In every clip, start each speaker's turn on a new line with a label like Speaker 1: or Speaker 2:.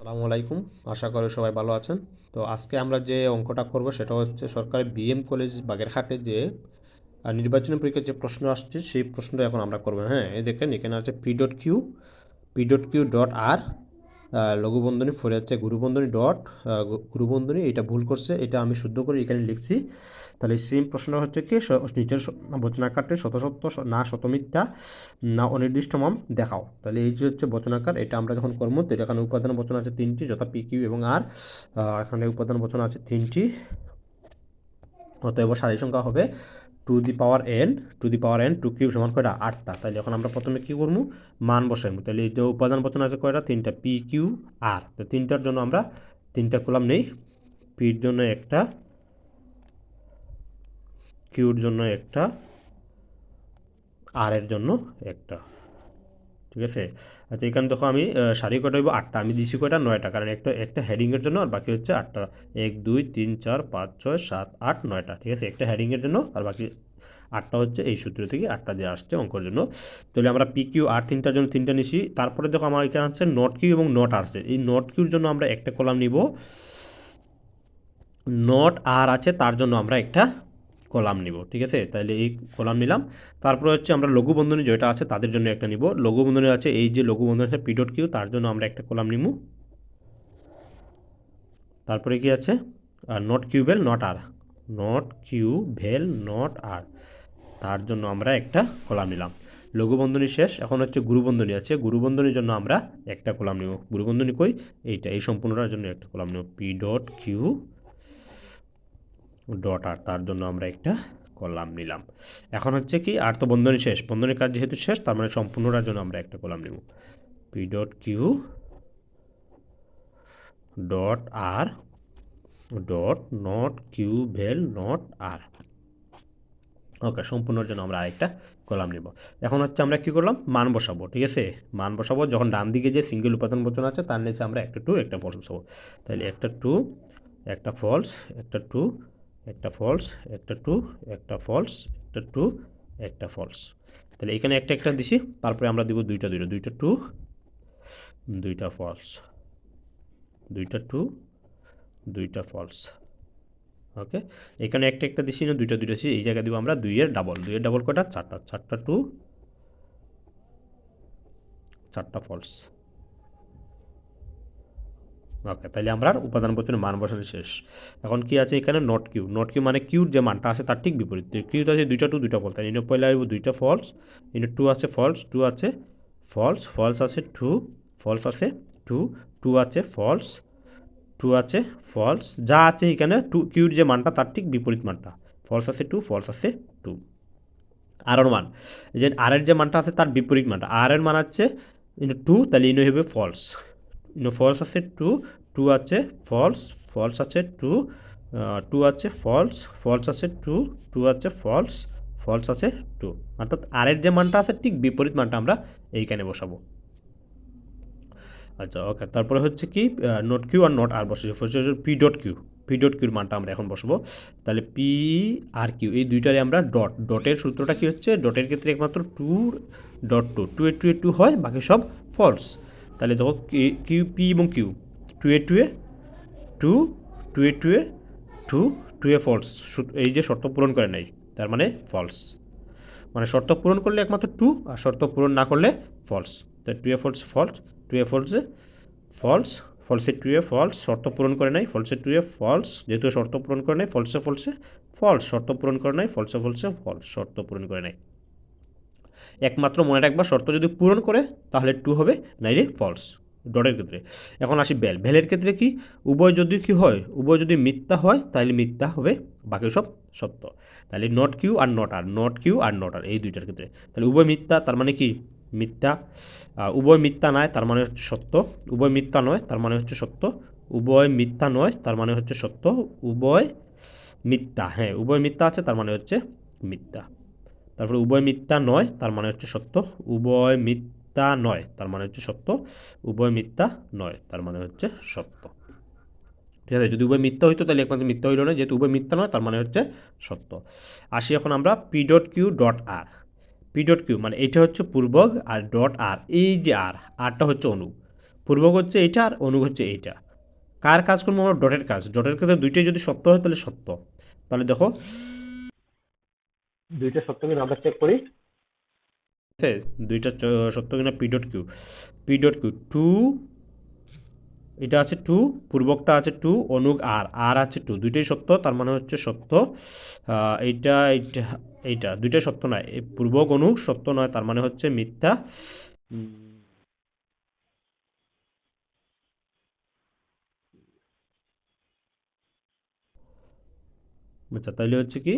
Speaker 1: আসসালামু আলাইকুম। আশা করি সবাই ভালো আছেন। তো আজকে আমরা যে অঙ্কটা করব সেটা হচ্ছে সরকারি বিএম কলেজ বাগেরহাটে যে নির্বাচনী পরীক্ষার যে প্রশ্ন আসছে সেই প্রশ্নটা এখন আমরা করব। হ্যাঁ, এই দেখেন এখানে আছে পি ডট আর লঘুবন্ধনী ফলে হচ্ছে গুরুবন্ধনী ডট গুরুবন্ধনী, এটা ভুল করছে, এটা আমি শুদ্ধ করে এখানে লিখছি। তাহলে সেম প্রশ্ন হচ্ছে কি, নিচের বচনাকারটি শত সত্য না শতমিথ্যা না অনির্দিষ্ট মান দেখাও। তাহলে এই যে হচ্ছে বচনাকার, এটা আমরা যখন করবো তো এখানে উপাদান বচন আছে তিনটি, যথা পি কিউ এবং আর। এখানে উপাদান বচন আছে তিনটি, অতএব সারি সংখ্যা হবে two the power n two cube সমান কয়টা? 8টা। তাহলে এখন আমরা প্রথমে কী করবো? মান বসাইবো। তাহলে এই যে উপাদান বচন আছে কয়টা? 3টা, পি কিউ আর। তো 3টার জন্য আমরা 3টা কলাম নেই। পির জন্য একটা, কিউর জন্য একটা, আর এর জন্য একটা। ঠিক আছে। আচ্ছা, এখানে দেখো আমি সারি কয়টা হইব? 8টা। আমি দিছি কয়টা? 9টা, কারণ একটা হেডিংয়ের জন্য, আর বাকি হচ্ছে 8টা। 1 2 3 4 5 6 7 8 9টা। ঠিক আছে, একটা হেডিংয়ের জন্য আর বাকি 8টা হচ্ছে এই সূত্র থেকে 8টা দিয়ে আসছে অঙ্কের জন্য। তাহলে আমরা পি কিউ আর 3টার জন্য 3টা নিছি। তারপরে দেখো আমার এখানে আছে নট কিউ এবং নট আর আছে। এই নট কিউর জন্য আমরা একটা কলাম নিব, নট আর আছে তার জন্য আমরা একটা কলাম নিব। ঠিক আছে, তাহলে এই কলাম নিলাম। তারপরে হচ্ছে আমরা লঘু বন্ধনী যেটা আছে তাদের জন্য একটা নিব। লঘু বন্ধনী আছে, এই যে লঘু বন্ধনী আছে পি ডট কিউ, তার জন্য আমরা একটা কলাম নিব। তারপরে কি আছে? নট কিউবেল নট আর, নট কিউবেল নট আর, তার জন্য আমরা একটা কলাম নিলাম। লঘু বন্ধনী শেষ, এখন হচ্ছে গুরুবন্ধনী আছে। গুরুবন্ধনীর জন্য আমরা একটা কলাম নিব। গুরুবন্ধনী কই? এইটা, এই সম্পূর্ণটার জন্য একটা কলাম নিব। পি ডট কিউ ডট আর, তার জন্য আমরা একটা কলাম নিলাম। এখন হচ্ছে কি, আর তো বন্ধনী শেষ, বন্ধনীর কাজ যেহেতু শেষ, তার মানে সম্পূর্ণটার জন্য আমরা একটা কলাম নিব। P dot Q dot R dot not Q ভেল নট আর। ওকে, সম্পূর্ণর জন্য আমরা আরেকটা কলাম নেব। এখন হচ্ছে আমরা কী করলাম? মান বসাবো। ঠিক আছে, মান বসাবো। যখন ডান দিকে যে সিঙ্গেল উপাদান বচন আছে তার নিচে আমরা একটা টু একটা ফলস বসাবো। তাহলে একটা টু একটা ফলস, একটা টু একটা ফলস, একটা টু একটা ফলস, একটা টু একটা ফলস। তাহলে এখানে একটা একটা দিছি, তারপরে আমরা দিব দুইটা দুইটা, দুইটা টু দুইটা ফলস, দুইটা টু দুইটা ফলস। ওকে, এখানে একটা একটা দিছি না, দুইটা দুইটা দিছি, এই জায়গায় দিব আমরা দুইয়ের ডাবল কয়টা? 4টা, 4টা টু 4টা ফলস। ওকে, তাহলে আমরা উপাদান বচনের মান বসানো শেষ। এখন কি আছে এখানে? Naught Q. নট কিউ মানে কিউর যে মানটা আছে তার ঠিক বিপরীত। কিউতে আছে দুইটা টু দুইটা ফলস, তাই ইনো পয়লা হইব দুইটা ফলস, ইনো টু আছে ফলস, টু আছে ফলস, ফলস আছে টু, ফলস আছে টু, টু আছে ফলস, টু আছে ফলস, যা আছে এখানে টু কিউর যে মানটা তার ঠিক বিপরীত মানটা। ফলস আছে টু, ফলস আছে টু। আর এর মান, যে আর এর যে মানটা আছে তার বিপরীত মানটা, আর এর মান আছে টু, তাহলে ইনো হবে ফলস। ইনো ফলস আছে টু, টু আছে ফলস, ফলস আছে টু, টু আছে ফলস, ফলস আছে টু, টু আছে ফলস, ফলস আছে টু। অর্থাৎ আর এর যে মানটা আছে ঠিক বিপরীত মানটা আমরা এইখানে বসাবো। আচ্ছা, ওকে, তারপরে হচ্ছে কি, not Q R not R বসে P dot Q. P dot কিউর মানটা আমরা এখন বসবো। তাহলে পি আর কিউ এই দুইটারে আমরা ডট, ডটের সূত্রটা কি হচ্ছে? ডটের ক্ষেত্রে একমাত্র টু ডট টু, টু এ টু এ টু হয়, বাকি সব ফলস। তাহলে দেখো কিউ, পি এবং কিউ, টু এ টু এ টু, টু এ টু এ টু, টু এ ফলস, এই যে শর্ত পূরণ করে নাই, তার মানে ফলস। মানে শর্ত পূরণ করলে একমাত্র টু, আর শর্ত পূরণ না করলে ফলস। তাই টু এ ফলস ফলস, টু এ ফলসে ফলস, ফলসে টু এ ফলস, শর্ত পূরণ করে নাই, ফলসে টু এ ফলস, যেহেতু শর্ত পূরণ করে নাই, ফলসে ফলসে ফলস, শর্ত পূরণ করে নাই, ফলসে ফলসে ফলস, শর্ত পূরণ করে নাই। একমাত্র মনে রাখবা, শর্ত যদি পূরণ করে তাহলে টু হবে, নাইলে ফলস ডটের ক্ষেত্রে। এখন আসি বেল। ভ্যালের ক্ষেত্রে কি, উভয় যদি কি হয়, উভয় যদি মিথ্যা হয় তাহলে মিথ্যা হবে, বাকি সব সত্য। তাহলে not Q R not R, not Q R not R, এই দুইটার ক্ষেত্রে তাহলে উভয় মিথ্যা, তার মানে কি মিথ্যা। উভয় মিথ্যা নয় তার মানে হচ্ছে সত্য, উভয় মিথ্যা নয় তার মানে হচ্ছে সত্য, উভয় মিথ্যা নয় তার মানে হচ্ছে সত্য, উভয় মিথ্যা, হ্যাঁ উভয় মিথ্যা আছে তার মানে হচ্ছে মিথ্যা। তারপরে উভয় মিথ্যা নয় তার মানে হচ্ছে সত্য, উভয় মিথ্যা নয় তার মানে হচ্ছে সত্য, উভয় মিথ্যা নয় তার মানে হচ্ছে সত্য। ঠিক আছে, যদি উভয় মিথ্যা হইতো তাহলে একমাত্র মিথ্যা হইল না, যেহেতু উভয় মিথ্যা নয় তার মানে হচ্ছে সত্য। আসি এখন আমরা পি ডট কিউ ডট আর। পি ডট কিউ মানে এটা হচ্ছে পূর্বক, আর ডট আর এই যে আর, আরটা হচ্ছে অনু। পূর্বক হচ্ছে এইটা আর অনুক হচ্ছে এইটা। কার কাজ করবো আমরা? ডটের কাজ। ডটের ক্ষেত্রে দুইটাই যদি সত্য হয় তাহলে সত্য। তাহলে দেখো
Speaker 2: দুইটা সত্য কিনা আমরা চেক করি।
Speaker 1: দুইটা সত্য কিনা। P dot Q, P dot Q true, এটা আছে টু, পূর্বকটা আছে টু, অনুক আর, আর আছে টু, দুইটাই সত্য, তার মানে হচ্ছে সত্য। এইটা এইটা এইটা দুইটাই সত্য নয়, এই পূর্বক অনুক সত্য নয়, তার মানে হচ্ছে মিথ্যা। আচ্ছা, তাইলে হচ্ছে কি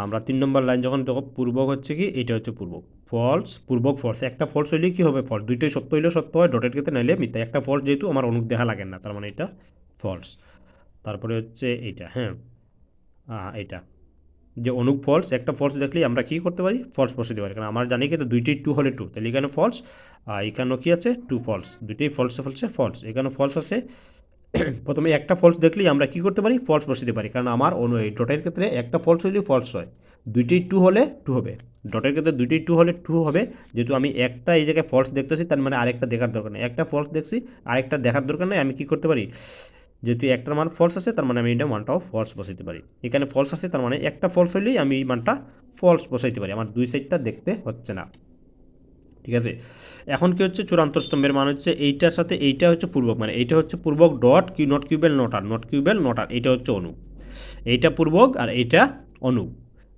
Speaker 1: আমরা 3 নম্বর লাইন যখন দেখো, পূর্বক হচ্ছে কি এটা হচ্ছে পূর্বক ফলস, পূর্বক ফলস। একটা ফলস হইলে কি হবে? ফলস। দুইটাই সত্য হইলেও সত্য হয়, ডটের ক্ষেত্রে নাইলে মিথ্যা। একটা ফলস যেহেতু আমার অনুক দেখা লাগে না, তার মানে এটা ফলস। তারপরে হচ্ছে এইটা, হ্যাঁ এইটা যে অনুক ফলস, একটা ফলস দেখলেই আমরা কি করতে পারি? ফলস বসাতে পারি, কারণ আমরা জানি কিন্তু দুইটাই টু হলে টু, তাহলে এখানে ফলস, আর এখানেও কি আছে? টু ফলস, দুইটাই ফলসে ফলসে ফলস, এখানে ফলস আছে। প্রথমে একটা ফলস দেখলেই আমরা কি করতে পারি? ফলস বসাতে পারি, কারণ আমার এই ডটের ক্ষেত্রে একটা ফলস হলেই ফলস হয়, দুইটাই টু হলে টু হবে। ডটের ক্ষেত্রে দুইটাই টু হলে টু হবে, যেহেতু আমি একটা এই জায়গায় ফলস দেখতেছি, তার মানে আরেকটা দেখার দরকার নেই। একটা ফলস দেখছি, আরেকটা দেখার দরকার নেই, আমি কি করতে পারি? যেহেতু একটার মান ফলস আছে, তার মানে আমি এটা মানটাও ফলস বসাইতে পারি। এখানে ফলস আছে, তার মানে একটা ফলস হলেই আমি এই মানটা ফলস বসাইতে পারি, আমার দুই সাইডটা দেখতে হচ্ছে না। ঠিক আছে, এখন কি হচ্ছে? চূড়ান্ত স্তম্ভের মান হচ্ছে এইটার সাথে এইটা হচ্ছে পূর্বক, মানে এইটা হচ্ছে পূর্বক ডট কিউ, নট কিউবেল নট আর, নট কিউবেল নট আর, এইটা হচ্ছে অনু। এইটা পূর্বক আর এইটা অনু।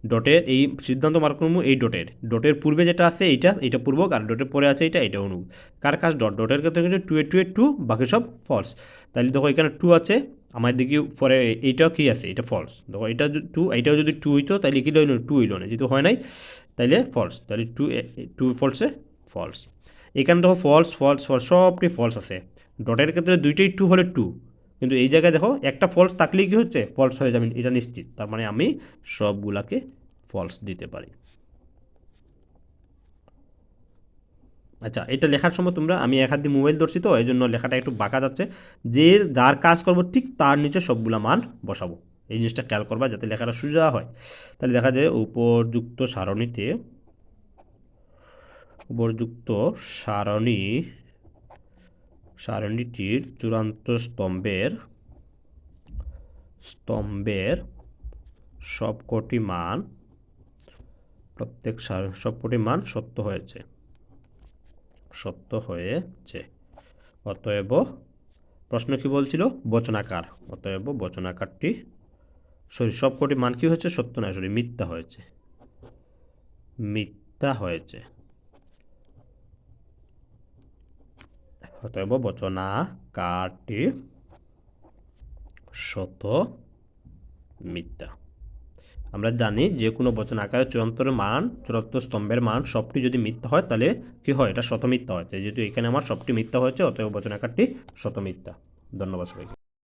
Speaker 1: ডটের এই সিদ্ধান্ত মার্ক করবো এই ডটের, ডটের পূর্বে যেটা আছে এইটা, এইটা পূর্বক, আর ডটের পরে আছে এইটা, এটা অনু। কার কাজ? ডট। ডটের ক্ষেত্রে কিন্তু টু এ টু, বাকি সব ফলস। তাহলে দেখো এখানে টু আছে, আমার দিকে পরে এইটাও কি আছে? এটা ফলস। দেখো এটা টু, এইটাও যদি টু হইতো তাহলে কি হইল? টু হইল না, যেহেতু হয় নাই তাইলে ফলস, তাহলে টু, টু ফলসে ফলস। এখানে দেখো ফলস ফলস ফলস, সবটি ফলস আছে। ডটের ক্ষেত্রে দুইটাই টু হলে টু, কিন্তু এই জায়গায় দেখো একটা ফলস থাকলেই কি হচ্ছে? ফলস হয়ে যাবে, এটা নিশ্চিত, তার মানে আমি সবগুলাকে ফলস দিতে পারি। আচ্ছা, এটা লেখার সময় তোমরা, আমি এক হাত দিয়ে মোবাইল ধরছি তো এই জন্য লেখাটা একটু বাঁকা যাচ্ছে। যে যার কাজ করবো ঠিক তার নিচে সবগুলা মান বসাবো, এই জিনিসটা খেয়াল করবা যাতে লেখাটা সোজা হয়। তাহলে দেখা যায় উপযুক্ত সারণীতে, উপযুক্ত সারণী, সারণীটির চূড়ান্ত স্তম্ভের, স্তম্ভের সবকটি মান, প্রত্যেক সবকটি মান সত্য হয়েছে, সত্য হয়েছে। অতএব প্রশ্ন কি বলছিল? বচনাকার। অতএব বচনাকারটি, সরি সবকটি মান কি হয়েছে? সত্য নয়, সরি মিথ্যা হয়েছে, মিথ্যা হয়েছে। অতএব বচনাকারটি সত্য মিথ্যা। আমরা জানি যে কোনো বচন আকারে চূড়ান্ত মান, চূড়ান্ত স্তম্ভের মান সবটি যদি মিথ্যা হয় তাহলে কি হয়? এটা শত মিথ্যা হয়। যেহেতু এখানে আমার সবটি মিথ্যা হয়েছে, অতএব বচন আকারটি শত মিথ্যা। ধন্যবাদ সবাইকে।